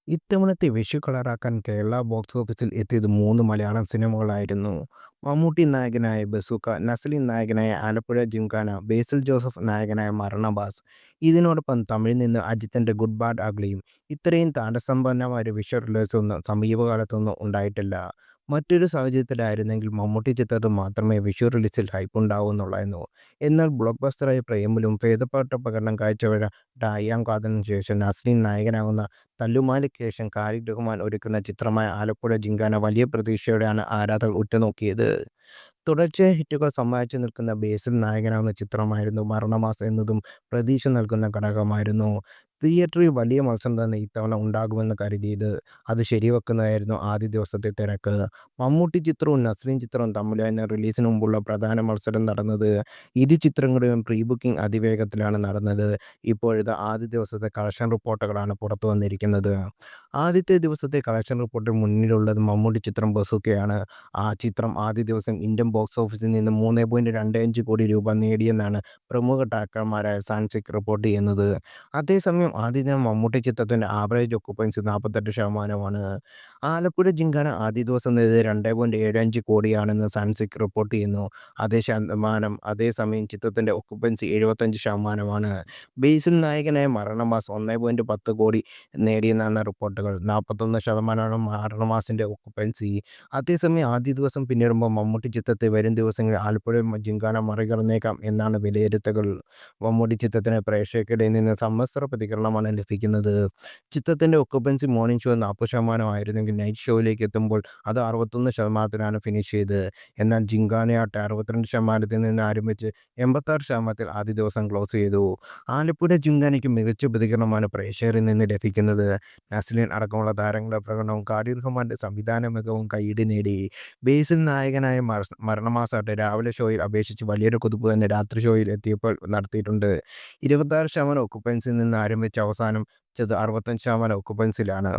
ഇത്തവണത്തെ വിഷു കളറാക്കാൻ കേരള ബോക്സ് ഓഫീസിൽ എത്തിയത് 3 മലയാളം സിനിമകളായിരുന്നു. മമ്മൂട്ടി നായകനായ ബസൂക്ക, നസ്ലിൻ നായകനായ ആലപ്പുഴ ജിംഖാന, ബേസിൽ ജോസഫ് നായകനായ മരണമാസ്. ഇതിനോടൊപ്പം തമിഴിൽ നിന്ന് അജിത്തിന്റെ ഗുഡ് ബാഡ് അഗ്ലിയും. ഇത്രയും താരസമ്പന്നമായ ഒരു വിഷു റിലീസൊന്നും സമീപകാലത്തൊന്നും ഉണ്ടായിട്ടില്ല. മറ്റൊരു സാഹചര്യത്തിലായിരുന്നെങ്കിൽ മമ്മൂട്ടി ചിത്രത്തിൽ മാത്രമേ വിഷു റിലീസിൽ ഹൈപ്പുണ്ടാവൂന്നുള്ളായിരുന്നു. എന്നാൽ ബ്ലോക്ക് ബസ്റ്ററായ പ്രേമലും ഭേദപ്പെട്ട പ്രകടനം കാഴ്ചവെച്ച അയ്യാം കാതലിനു ശേഷം നസ്ലിൻ നായകനാകുന്ന തല്ലുമാലയ്ക്ക് ശേഷം ഖാലിദ് റഹ്മാൻ ഒരുക്കുന്ന ചിത്രമായ ആലപ്പുഴ ജിങ്കാന വലിയ പ്രതീക്ഷയോടെയാണ് ആരാധകർ ഉറ്റുനോക്കിയത്. തുടർച്ചയായ ഹിറ്റുകൾ സമ്മാനിച്ചു നിൽക്കുന്ന ബേസിൽ നായകനാവുന്ന ചിത്രമായിരുന്നു മരണമാസ് എന്നതും പ്രതീക്ഷ നൽകുന്ന ഘടകമായിരുന്നു. തിയേറ്ററിൽ വലിയ മത്സരം തന്നെ ഇത്തവണ ഉണ്ടാകുമെന്ന് കരുതിയത്. അത് ശരിവെക്കുന്നതായിരുന്നു ആദ്യ ദിവസത്തെ തിരക്ക്. മമ്മൂട്ടി ചിത്രവും നസ്രീൻ ചിത്രവും തമ്മിലായിരുന്നു റിലീസിന് മുമ്പുള്ള പ്രധാന മത്സരം നടന്നത്. ഇരു ചിത്രങ്ങളുടെയും പ്രീ ബുക്കിംഗ് അതിവേഗത്തിലാണ് നടന്നത്. ഇപ്പോഴിതാ ആദ്യ ദിവസത്തെ കളക്ഷൻ റിപ്പോർട്ടുകളാണ് പുറത്തു വന്നിരിക്കുന്നത്. ആദ്യത്തെ ദിവസത്തെ കളക്ഷൻ റിപ്പോർട്ടിൽ മുന്നിലുള്ളത് മമ്മൂട്ടി ചിത്രം ബസൂക്കയാണ്. ആ ചിത്രം ആദ്യ ദിവസം ഇന്ത്യൻ ബോക്സ് ഓഫീസിൽ നിന്ന് 3.25 കോടി രൂപ നേടിയെന്നാണ് പ്രമുഖ ടാക്കർമാരായ സൺസിക് റിപ്പോർട്ട് ചെയ്യുന്നത്. അതേസമയം ആദ്യ ദിനം മമ്മൂട്ടി ചിത്രത്തിന്റെ ആവറേജ് ഒക്കുപ്പൻസി 48%. ആലപ്പുഴ ജിങ്കാന ആദ്യ ദിവസം നേടിയത് 2.75 കോടിയാണെന്ന് സൺസിക് റിപ്പോർട്ട് ചെയ്യുന്നു. അതേസമയം ചിത്രത്തിന്റെ ഒക്കുപ്പൻസി 75%. ബേസിൽ നായകനായ മരണമാസ് 1.10 കോടി നേടിയെന്നാണ് റിപ്പോർട്ടുകൾ. 41%മാണ് മരണമാസിന്റെ ഒക്കുപ്പൻസി. അതേസമയം ആദ്യ ദിവസം പിന്നിടുമ്പോൾ മമ്മൂട്ടി ചിത്രത്തെ വരും ദിവസങ്ങളിൽ ആലപ്പുഴ ജിങ്കാന മറികടന്നേക്കാം എന്നാണ് വിലയിരുത്തലുകൾ. മമ്മൂട്ടി ചിത്രത്തിന് പ്രേക്ഷകർക്കിടയിൽ നിന്ന് സമ്മിശ്ര പ്രതികരണമാണ് ലഭിക്കുന്നത്. ചിത്രത്തിന്റെ ഒക്കുപ്പൻസി മോർണിംഗ് ഷോയിൽ 40% ആയിരുന്നെങ്കിൽ നൈറ്റ് ഷോയിലേക്ക് എത്തുമ്പോൾ അത് 61%-ത്തിലാണ് ഫിനിഷ് ചെയ്തത്. എന്നാൽ ജിങ്കാനയാകട്ടെ 62%-ത്തിൽ നിന്ന് ആരംഭിച്ച് 86%-ത്തിൽ ആദ്യ ദിവസം ക്ലോസ് ചെയ്തു. ആലപ്പുഴ ജിങ്കാനയ്ക്ക് മികച്ച പ്രതികരണമാണ് പ്രേക്ഷകരിൽ നിന്ന് ലഭിക്കുന്നത്. നസ്ലിൻ അടക്കമുള്ള താരങ്ങളുടെ പ്രകടനവും ഖാലിദ് റഹ്മാന്റെ സംവിധാന മികവും കയ്യടി നേടി. ബേസിൽ നായകനായ മരണമാസാകട്ടെ രാവിലെ ഷോയിൽ അപേക്ഷിച്ച് വലിയൊരു കുതിപ്പ് തന്നെ രാത്രി ഷോയിൽ എത്തിയപ്പോൾ നടത്തിയിട്ടുണ്ട്. 26% ഒക്കുപ്പൻസിയിൽ നിന്ന് ആരംഭിച്ച് അവസാനിച്ചത് 65% ഒക്കുപ്പൻസിയിലാണ്.